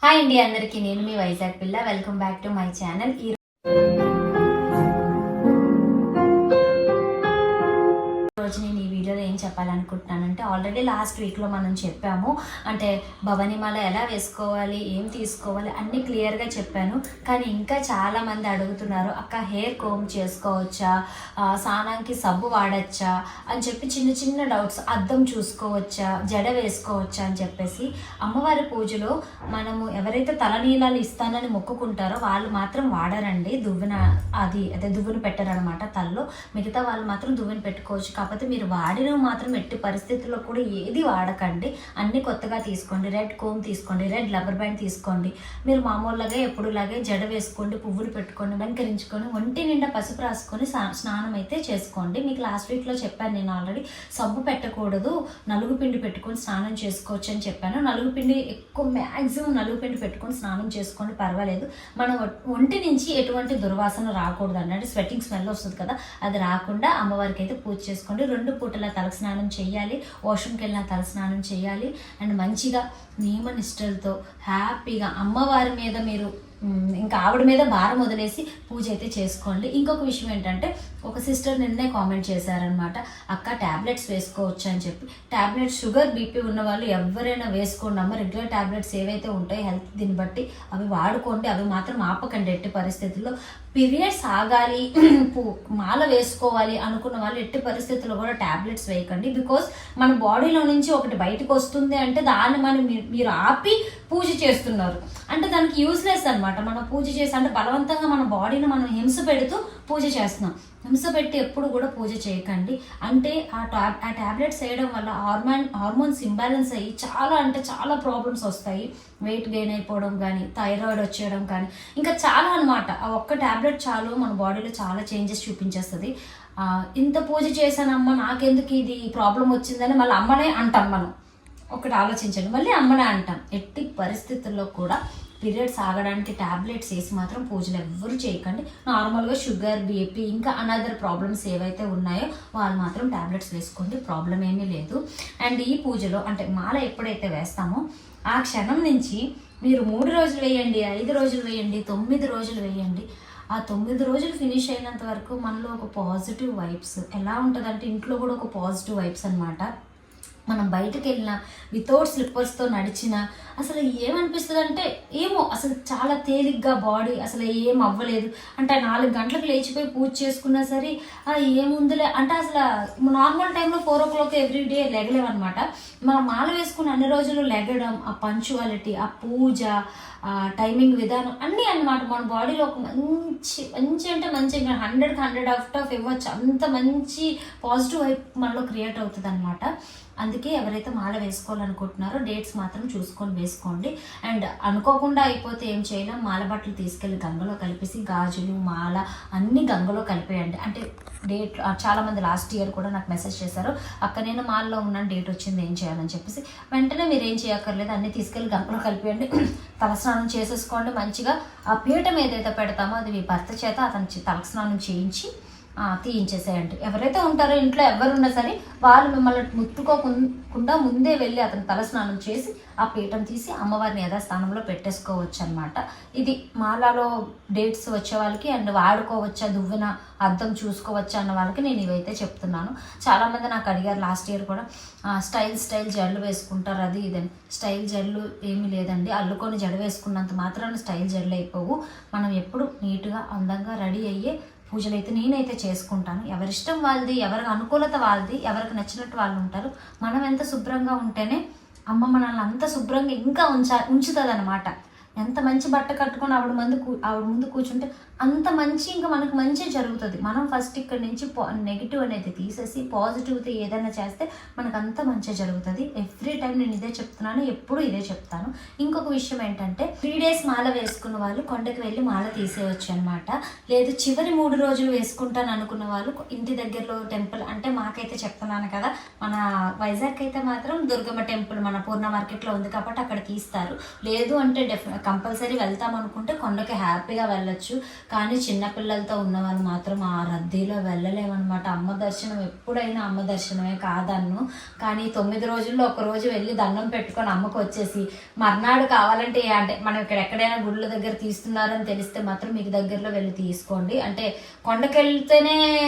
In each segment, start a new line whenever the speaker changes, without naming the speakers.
Hi అండి అందరికీ, నేను మీ వైజాగ్ పిల్ల. Welcome back to my channel. రోజు నేను ఈ వీడియోలో ఏం చెప్పాలనుకుంటున్నానంటే, ఆల్రెడీ లాస్ట్ వీక్లో మనం చెప్పాము. అంటే భవనిమాల ఎలా వేసుకోవాలి, ఏం తీసుకోవాలి అన్నీ క్లియర్గా చెప్పాను. కానీ ఇంకా చాలామంది అడుగుతున్నారు, అక్క హెయిర్ కోమ్ చేసుకోవచ్చా, స్నానానికి సబ్బు వాడచ్చా అని చెప్పి చిన్న చిన్న డౌట్స్. అద్దం చూసుకోవచ్చా, జడ వేసుకోవచ్చా అని చెప్పేసి. అమ్మవారి పూజలో మనము ఎవరైతే తలనీలాలు ఇస్తానని మొక్కుకుంటారో వాళ్ళు మాత్రం వాడరండి దువ్వెన. అదే దువ్వెన పెట్టారనమాట తలలో. మిగతా వాళ్ళు మాత్రం దువ్వెన పెట్టుకోవచ్చు. కాకపోతే మీరు వాడినవి మాత్రం ఎట్టి పరిస్థితుల్లో కూడా ఏది వాడకండి. అన్నీ కొత్తగా తీసుకోండి. రెడ్ కోమ్ తీసుకోండి, రెడ్ రబ్బర్ బ్యాండ్ తీసుకోండి. మీరు మామూలుగా ఎప్పుడులాగే జడ వేసుకోండి, పువ్వులు పెట్టుకోండి, అలంకరించుకొని ఒంటి నిండా పసుపు రాసుకొని స్నానం అయితే చేసుకోండి. మీకు లాస్ట్ వీక్లో చెప్పాను నేను ఆల్రెడీ. సబ్బు పెట్టకూడదు, నలుగు పిండి పెట్టుకొని స్నానం చేసుకోవచ్చు అని చెప్పాను. నలుగు పిండి ఎక్కువ మ్యాక్సిమం నలుగు పిండి పెట్టుకొని స్నానం చేసుకోండి, పర్వాలేదు. మన ఒంటి నుంచి ఎటువంటి దుర్వాసన రాకూడదు అన్నట్టు. స్వెట్టింగ్ స్మెల్ వస్తుంది కదా, అది రాకుండా అమ్మవారికి అయితే పూజ చేసుకోండి. 2 పూటల తలస్నానం చేయాలి, వాష్రూమ్కి వెళ్ళిన తలస్నానం చేయాలి. అండ్ మంచిగా నియమ నిష్టలతో హ్యాపీగా అమ్మవారి మీద మీరు ఇంకా ఆవిడ మీద భారం వదిలేసి పూజ అయితే చేసుకోండి. ఇంకొక విషయం ఏంటంటే, ఒక సిస్టర్ నిన్నే కామెంట్ చేశారనమాట, అక్క ట్యాబ్లెట్స్ వేసుకోవచ్చు అని చెప్పి. ట్యాబ్లెట్స్ షుగర్ బీపీ ఉన్న వాళ్ళు ఎవరైనా వేసుకోండి అమ్మ. రెగ్యులర్ ట్యాబ్లెట్స్ ఏవైతే ఉంటాయో హెల్త్ దీన్ని బట్టి అవి వాడుకోండి. అవి మాత్రం ఆపకండి ఎట్టి పరిస్థితుల్లో. పీరియడ్స్ ఆగాలి, మాల వేసుకోవాలి అనుకున్న వాళ్ళు ఎట్టి పరిస్థితుల్లో కూడా ట్యాబ్లెట్స్ వేయకండి. బికాస్ మన బాడీలో నుంచి ఒకటి బయటకు వస్తుంది అంటే దాన్ని మీరు ఆపి పూజ చేస్తున్నారు అంటే దానికి యూజ్లెస్ అనమాట. మనం పూజ చేసి అంటే బలవంతంగా మన బాడీని మనం హింస పెడుతూ పూజ చేస్తున్నాం. హింస పెట్టి ఎప్పుడు కూడా పూజ చేయకండి. అంటే ఆ ట్యాబ్లెట్స్ వేయడం వల్ల హార్మోన్స్ ఇంబ్యాలెన్స్ అయ్యి చాలా ప్రాబ్లమ్స్ వస్తాయి. వెయిట్ గెయిన్ అయిపోవడం కానీ, థైరాయిడ్ వచ్చేయడం కానీ, ఇంకా చాలా అనమాట. ఆ ఒక్క ట్యాబ్లెట్ చాలు మన బాడీలో చాలా చేంజెస్ చూపించేస్తుంది. ఇంత పూజ చేశానమ్మా, నాకెందుకు ఇది ప్రాబ్లం వచ్చిందని మళ్ళీ అమ్మనే అంటాం మనం. ఒకటి ఆలోచించండి, మళ్ళీ అమ్మనే అంటాం. ఎట్టి పరిస్థితుల్లో కూడా పీరియడ్స్ ఆగడానికి ట్యాబ్లెట్స్ వేసి మాత్రం పూజలు ఎవ్వరూ చేయకండి. నార్మల్గా షుగర్, బీపీ, ఇంకా అనదర్ ప్రాబ్లమ్స్ ఏవైతే ఉన్నాయో వాళ్ళు మాత్రం ట్యాబ్లెట్స్ వేసుకోండి, ప్రాబ్లం ఏమీ లేదు. అండ్ ఈ పూజలో అంటే మాల ఎప్పుడైతే వేస్తామో ఆ క్షణం నుంచి మీరు 3 రోజులు వేయండి, 5 రోజులు వేయండి, 9 రోజులు వేయండి. ఆ 9 రోజులు ఫినిష్ అయినంత వరకు మనలో ఒక పాజిటివ్ వైబ్స్ ఎలా ఉంటుందంటే, ఇంట్లో కూడా ఒక పాజిటివ్ వైబ్స్ అనమాట. మనం బయటకు వెళ్ళినా వితౌట్ స్లిప్పర్స్తో నడిచినా అసలు ఏమనిపిస్తుంది అంటే, ఏమో అసలు చాలా తేలిగ్గా బాడీ అసలు ఏం అవ్వలేదు అంటే 4 గంటలకు లేచిపోయి పూజ చేసుకున్నా సరే ఏముందిలే అంటే అసలు నార్మల్ టైంలో 4 o'clock ఎవ్రీడే లెగలేమన్నమాట. మనం మాల వేసుకున్న అన్ని రోజులు లెగడం, ఆ పంచువాలిటీ, ఆ పూజ, టైమింగ్ విధానం అన్నీ అన్నమాట మన బాడీలో ఒక మంచి అంటే మంచి 100కి 100 ఇవ్వచ్చు. అంత మంచి పాజిటివ్ వైబ్ మనలో క్రియేట్ అవుతుంది అనమాట. అందుకే ఎవరైతే మాల వేసుకోవాలనుకుంటున్నారో డేట్స్ మాత్రం చూసుకొని వేసుకోండి. అండ్ అనుకోకుండా అయిపోతే ఏం చేయలేం, మాల బట్టలు తీసుకెళ్ళి గంగలో కలిపేసి గాజులు, మాల అన్ని గంగలో కలిపేయండి. అంటే డేట్ చాలామంది లాస్ట్ ఇయర్ కూడా నాకు మెసేజ్ చేశారు, అక్క నేను మాల్లో ఉన్నాను, డేట్ వచ్చింది ఏం చేయాలని చెప్పేసి. వెంటనే మీరు ఏం చేయక్కర్లేదు, అన్నీ తీసుకెళ్ళి గంగలో కలిపేయండి. తలస్నానం చేసేసుకోండి. మంచిగా ఆ పీఠం ఏదైతే పెడతామో అది మీ భర్త చేత అతని తలస్నానం చేయించి తీయించేసేయండి. ఎవరైతే ఉంటారో ఇంట్లో ఎవరున్నా సరే వాళ్ళు మిమ్మల్ని ముట్టుకోకుండా ముందే వెళ్ళి అతను తలస్నానం చేసి ఆ పీఠం తీసి అమ్మవారిని యథాస్థానంలో పెట్టేసుకోవచ్చు అనమాట. ఇది మాలలో డేట్స్ వచ్చే వాళ్ళకి అండ్ వాడుకోవచ్చా, దువ్వెన అద్దం చూసుకోవచ్చా అన్న వాళ్ళకి నేను ఇవైతే చెప్తున్నాను. చాలామంది నాకు అడిగారు లాస్ట్ ఇయర్ కూడా, స్టైల్ జడలు వేసుకుంటారు అది ఇదని. స్టైల్ జడలు ఏమీ లేదండి, అల్లుకొని జడ వేసుకున్నంత మాత్రాన స్టైల్ జడలు అయిపోవు. మనం ఎప్పుడు నీట్గా అందంగా రెడీ అయ్యే పూజలు అయితే నేనైతే చేసుకుంటాను. ఎవరిష్టం వాళ్ళది, ఎవరికి అనుకూలత వాళ్ళది, ఎవరికి నచ్చినట్టు వాళ్ళు ఉంటారు. మనం ఎంత శుభ్రంగా ఉంటేనే అమ్మ మనల్ని అంత శుభ్రంగా ఇంకా ఉంచుతుంది అనమాట. ఎంత మంచి బట్ట కట్టుకొని ఆవిడ ముందు కూర్చుంటే అంత మంచి ఇంకా మనకు మంచి జరుగుతుంది. మనం ఫస్ట్ ఇక్కడ నుంచి నెగిటివ్ అనేది తీసేసి పాజిటివ్తో ఏదైనా చేస్తే మనకు అంత మంచి జరుగుతుంది. ఎవ్రీ టైం నేను ఇదే చెప్తున్నాను, ఎప్పుడు ఇదే చెప్తాను. ఇంకొక విషయం ఏంటంటే, 3 days మాల వేసుకున్న వాళ్ళు కొండకి వెళ్ళి మాల తీసేయవచ్చు అనమాట. లేదు చివరి 3 రోజులు వేసుకుంటాను అనుకున్న వాళ్ళు ఇంటి దగ్గరలో టెంపుల్, అంటే మాకైతే చెప్తున్నాను కదా, మన వైజాగ్ అయితే మాత్రం దుర్గమ్మ టెంపుల్ మన పూర్ణ మార్కెట్లో ఉంది కాబట్టి అక్కడ తీస్తారు. లేదు అంటే కంపల్సరీ వెళ్తాం అనుకుంటే కొండకి హ్యాపీగా వెళ్ళొచ్చు. కానీ చిన్నపిల్లలతో ఉన్న వాళ్ళు మాత్రం ఆ రద్దీలో వెళ్ళలేమన్నమాట. అమ్మ దర్శనం ఎప్పుడైనా అమ్మ దర్శనమే కాదన్ను. కానీ 9 రోజుల్లో ఒక రోజు వెళ్ళి దండం పెట్టుకొని అమ్మకు వచ్చేసి మర్నాడు కావాలంటే అంటే మనం ఇక్కడ ఎక్కడైనా గుళ్ళ దగ్గర తీస్తున్నారని తెలిస్తే మాత్రం మీకు దగ్గరలో వెళ్ళి తీసుకోండి. అంటే కొండకి వెళ్తేనే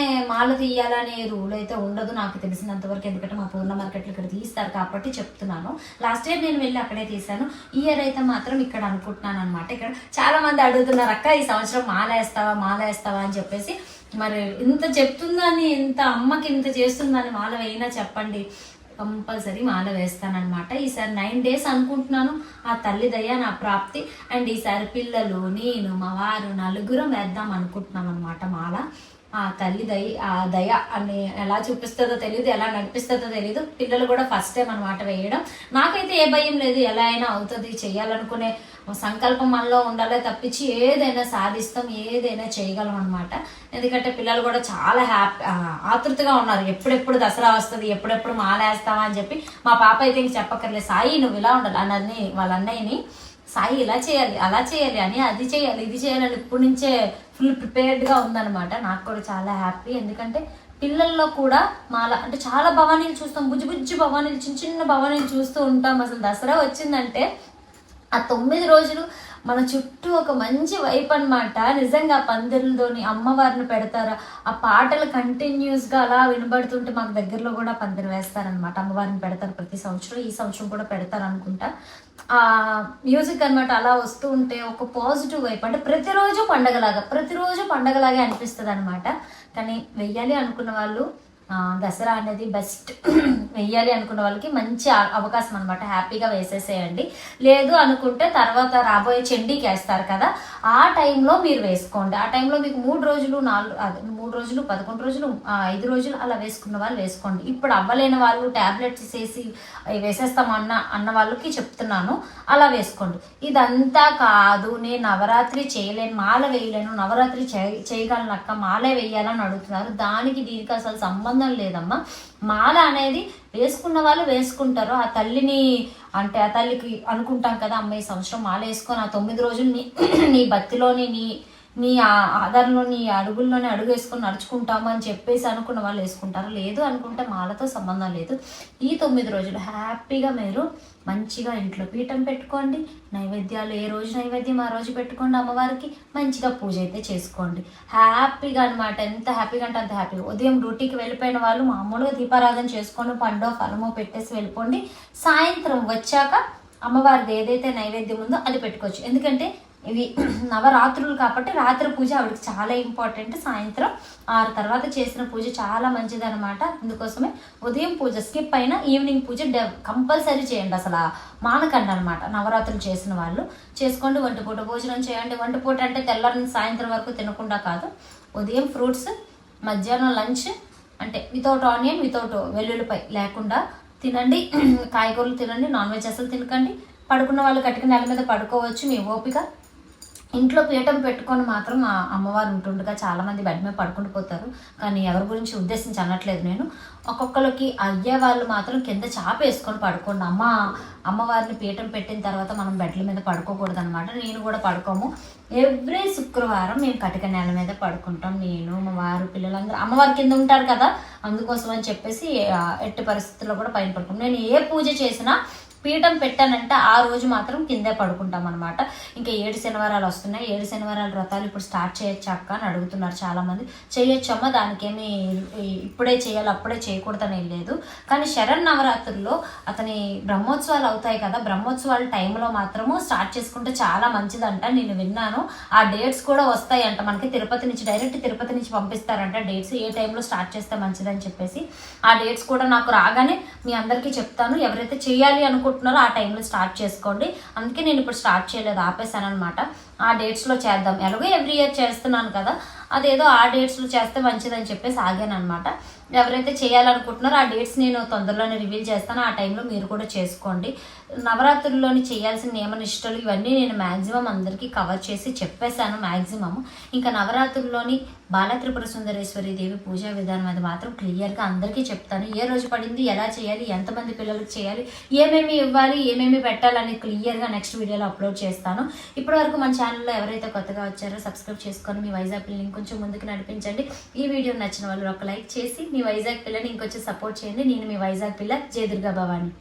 మాల తీయాలనే రూల్ అయితే ఉండదు నాకు తెలిసినంతవరకు. ఎందుకంటే మా పూర్ణ మార్కెట్లు ఇక్కడ తీస్తారు కాబట్టి చెప్తున్నాను. లాస్ట్ ఇయర్ నేను వెళ్ళి అక్కడే తీసాను. ఈ ఇయర్ అయితే మాత్రం ఇక్కడ అనుకుంటున్నాను అనమాట. ఇక్కడ చాలా మంది అడుగుతున్నారు, అక్క ఈ సంవత్సరం మాల వేస్తావా అని చెప్పేసి. మరి ఇంత చెప్తుందని, ఇంత అమ్మకి ఇంత చేస్తుందని మాల వేయినా చెప్పండి, కంపల్సరీ మాల వేస్తానమాట. ఈసారి 9 days అనుకుంటున్నాను. ఆ తల్లి దయ నా ప్రాప్తి. అండ్ ఈసారి పిల్లలు, నేను, మా వారు నలుగురం వేద్దాం అనుకుంటున్నాం అనమాట మాల. ఆ తల్లి ఆ దయ అని ఎలా చూపిస్తుందో తెలియదు, ఎలా నడిపిస్తుందో తెలియదు. పిల్లలు కూడా ఫస్ట్ టైం అనమాట వేయడం. నాకైతే ఏ భయం లేదు, ఎలా అయినా అవుతుంది. చేయాలనుకునే సంకల్పం మనలో ఉండాలే తప్పించి ఏదైనా సాధిస్తాం, ఏదైనా చేయగలం అనమాట. ఎందుకంటే పిల్లలు కూడా చాలా ఆతృతగా ఉన్నారు, ఎప్పుడెప్పుడు దసరా వస్తుంది, ఎప్పుడెప్పుడు మాలేస్తావా అని చెప్పి. మా పాప అయితే ఇంక చెప్పక్కర్లేదు, సాయి నువ్వు ఇలా ఉండాలి అని వాళ్ళ అన్నయ్యని, సాయి ఇలా చేయాలి, అలా చేయాలి అని, అది చేయాలి, ఇది చేయాలని ఇప్పటి నుంచే ఫుల్ ప్రిపేర్డ్గా ఉందన్నమాట. నాకు కూడా చాలా హ్యాపీ. ఎందుకంటే పిల్లల్లో కూడా మాల అంటే చాలా భవానీలు చూస్తాం, బుజ్జి భవానీలు, చిన్న భవానీలు చూస్తూ ఉంటాం. అసలు దసరా వచ్చిందంటే ఆ 9 రోజులు మన చుట్టూ ఒక మంచి వైపు అనమాట. నిజంగా పందిరిలోని అమ్మవారిని పెడతారు, ఆ పాటలు కంటిన్యూస్గా అలా వినబడుతుంటే మాకు దగ్గరలో కూడా పందిరి వేస్తారనమాట. అమ్మవారిని పెడతారు ప్రతి సంవత్సరం, ఈ సంవత్సరం కూడా పెడతారు అనుకుంటా. ఆ మ్యూజిక్ అనమాట అలా వస్తూ ఉంటే ఒక పాజిటివ్ వైపు, అంటే ప్రతిరోజు పండగలాగే అనిపిస్తుంది అనమాట. కానీ వెయ్యాలి అనుకున్న వాళ్ళు దసరా అనేది బెస్ట్. వెయ్యాలి అనుకున్న వాళ్ళకి మంచి అవకాశం అనమాట, హ్యాపీగా వేసేసేయండి. లేదు అనుకుంటే తర్వాత రాబోయే చండీకి వేస్తారు కదా, ఆ టైంలో మీరు వేసుకోండి. ఆ టైంలో మీకు 3 రోజులు 3 రోజులు 11 రోజులు 5 రోజులు అలా వేసుకున్న వాళ్ళు వేసుకోండి. ఇప్పుడు అవ్వలేని వాళ్ళు ట్యాబ్లెట్స్ వేసి వేసేస్తాం అన్న వాళ్ళకి చెప్తున్నాను, అలా వేసుకోండి. ఇదంతా కాదు, నేను నవరాత్రి చేయలేను, మాల వేయలేను, నవరాత్రి చేయగలను అక్క, మాలే వేయాలని అడుగుతున్నారు. దానికి దీనికి అసలు సంబంధం లేదమ్మా. మాల అనేది వేసుకున్న వాళ్ళు వేసుకుంటారు. ఆ తల్లిని అంటే ఆ తల్లికి అనుకుంటాం కదా, అమ్మ ఈ సంవత్సరం మాల వేసుకొని ఆ 9 రోజులు నీ భక్తిలోని నీ ఆధారంలో నీ అడుగుల్లోనే అడుగు వేసుకొని నడుచుకుంటాము అని చెప్పేసి అనుకున్న వాళ్ళు వేసుకుంటారు. లేదు అనుకుంటే మాలతో సంబంధం లేదు. ఈ 9 రోజులు హ్యాపీగా మీరు మంచిగా ఇంట్లో పీఠం పెట్టుకోండి, నైవేద్యాలు ఏ రోజు నైవేద్యం ఆ రోజు పెట్టుకోండి, అమ్మవారికి మంచిగా పూజ అయితే చేసుకోండి. హ్యాపీగా అనమాట. ఎంత హ్యాపీగా అంటే అంత హ్యాపీగా. ఉదయం డ్యూటీకి వెళ్ళిపోయిన వాళ్ళు మామూలుగా దీపారాధన చేసుకొని పండో ఫలమో పెట్టేసి వెళ్ళిపోండి. సాయంత్రం వచ్చాక అమ్మవారిది ఏదైతే నైవేద్యం ఉందో అది పెట్టుకోవచ్చు. ఎందుకంటే ఇవి నవరాత్రులు కాబట్టి రాత్రి పూజ ఆవిడకి చాలా ఇంపార్టెంట్. సాయంత్రం 6 తర్వాత చేసిన పూజ చాలా మంచిది అనమాట. అందుకోసమే ఉదయం పూజ స్కిప్ అయినా ఈవినింగ్ పూజ కంపల్సరీ చేయండి, అసలు మానకండి అనమాట. నవరాత్రులు చేసిన వాళ్ళు చేసుకోండి. వంటపూట భోజనం చేయండి. వంటపూట అంటే తెల్లారి సాయంత్రం వరకు తినకుండా కాదు, ఉదయం ఫ్రూట్స్, మధ్యాహ్నం లంచ్ అంటే వితౌట్ ఆనియన్, వితౌట్ వెల్లుల్లిపాయ లేకుండా తినండి. కాయగూరలు తినండి, నాన్ వెజ్ అసలు తినకండి. పడుకున్న వాళ్ళు కట్టిన నెల మీద పడుకోవచ్చు, మీ ఓపిక. ఇంట్లో పీఠం పెట్టుకొని మాత్రం అమ్మవారు ఉంటుండగా చాలామంది బెడ్ మీద పడుకుంటూ పోతారు. కానీ ఎవరి గురించి ఉద్దేశించి అనట్లేదు నేను. ఒక్కొక్కరికి అయ్యే వాళ్ళు మాత్రం కింద చాప వేసుకొని పడుకోండి. అమ్మవారిని పీఠం పెట్టిన తర్వాత మనం బెడ్ల మీద పడుకోకూడదు అనమాట. నేను కూడా పడుకోము. ఎవ్రీ శుక్రవారం మేము కటిక నేల మీద పడుకుంటాం. నేను, మా వారు, పిల్లలందరూ అమ్మవారి కింద ఉంటారు కదా, అందుకోసం అని చెప్పేసి ఎట్టి పరిస్థితుల్లో కూడా పైన పడుకుంటాం. నేను ఏ పూజ చేసినా పీఠం పెట్టానంటే ఆ రోజు మాత్రం కిందే పడుకుంటాం అనమాట. ఇంకా 7 శనివారాలు వస్తున్నాయి. 7 శనివారాల వ్రతాలు ఇప్పుడు స్టార్ట్ చేయొచ్చా అక్క అని అడుగుతున్నారు చాలామంది. చేయొచ్చమ్మా, దానికేమి ఇప్పుడే చేయాలి అప్పుడే చేయకూడదని లేదు. కానీ శరన్నవరాత్రుల్లో అతని బ్రహ్మోత్సవాలు అవుతాయి కదా, బ్రహ్మోత్సవాల టైంలో మాత్రము స్టార్ట్ చేసుకుంటే చాలా మంచిదంట. నేను విన్నాను. ఆ డేట్స్ కూడా వస్తాయంట మనకి, డైరెక్ట్ తిరుపతి నుంచి పంపిస్తారంట డేట్స్, ఏ టైంలో స్టార్ట్ చేస్తే మంచిదని చెప్పేసి. ఆ డేట్స్ కూడా నాకు రాగానే మీ అందరికీ చెప్తాను. ఎవరైతే చేయాలి అనుకుంటున్నారో ఆ టైంలో స్టార్ట్ చేసుకోండి. అందుకే నేను ఇప్పుడు స్టార్ట్ చేయలేదు, ఆపేసాను అనమాట. ఆ డేట్స్లో చేద్దాం, ఎలాగో ఎవ్రీ ఇయర్ చేస్తున్నాను కదా, అదేదో ఆ డేట్స్లో చేస్తే మంచిదని చెప్పేసి ఆగాను అనమాట. ఎవరైతే చేయాలనుకుంటున్నారో ఆ డేట్స్ నేను తొందరలోనే రివీల్ చేస్తాను. ఆ టైంలో మీరు కూడా చేసుకోండి. నవరాత్రుల్లోని చేయాల్సిన నియమ నిష్టలు ఇవన్నీ నేను మ్యాక్సిమం అందరికీ కవర్ చేసి చెప్పేశాను మ్యాక్సిమం. ఇంకా నవరాత్రుల్లోని బాల త్రిపుర సుందరేశ్వరి దేవి పూజా విధానం అది మాత్రం క్లియర్గా అందరికీ చెప్తాను. ఏ రోజు పడింది, ఎలా చేయాలి, ఎంతమంది పిల్లలకు చేయాలి, ఏమేమి ఇవ్వాలి, ఏమేమి పెట్టాలని క్లియర్గా నెక్స్ట్ వీడియోలో అప్లోడ్ చేస్తాను. ఇప్పటివరకు మన ఛానల్లో ఎవరైతే కొత్తగా వచ్చారో సబ్స్క్రైబ్ చేసుకొని మీ వైజాగ్ పిల్లని కొంచెం ముందుకు నడిపించండి. ఈ వీడియో నచ్చిన వాళ్ళు ఒక లైక్ చేసి మీ వైజాగ్ పిల్లని ఇంకొంచెం సపోర్ట్ చేయండి. నేను మీ వైజాగ్ పిల్ల జయ దుర్గా భవాని.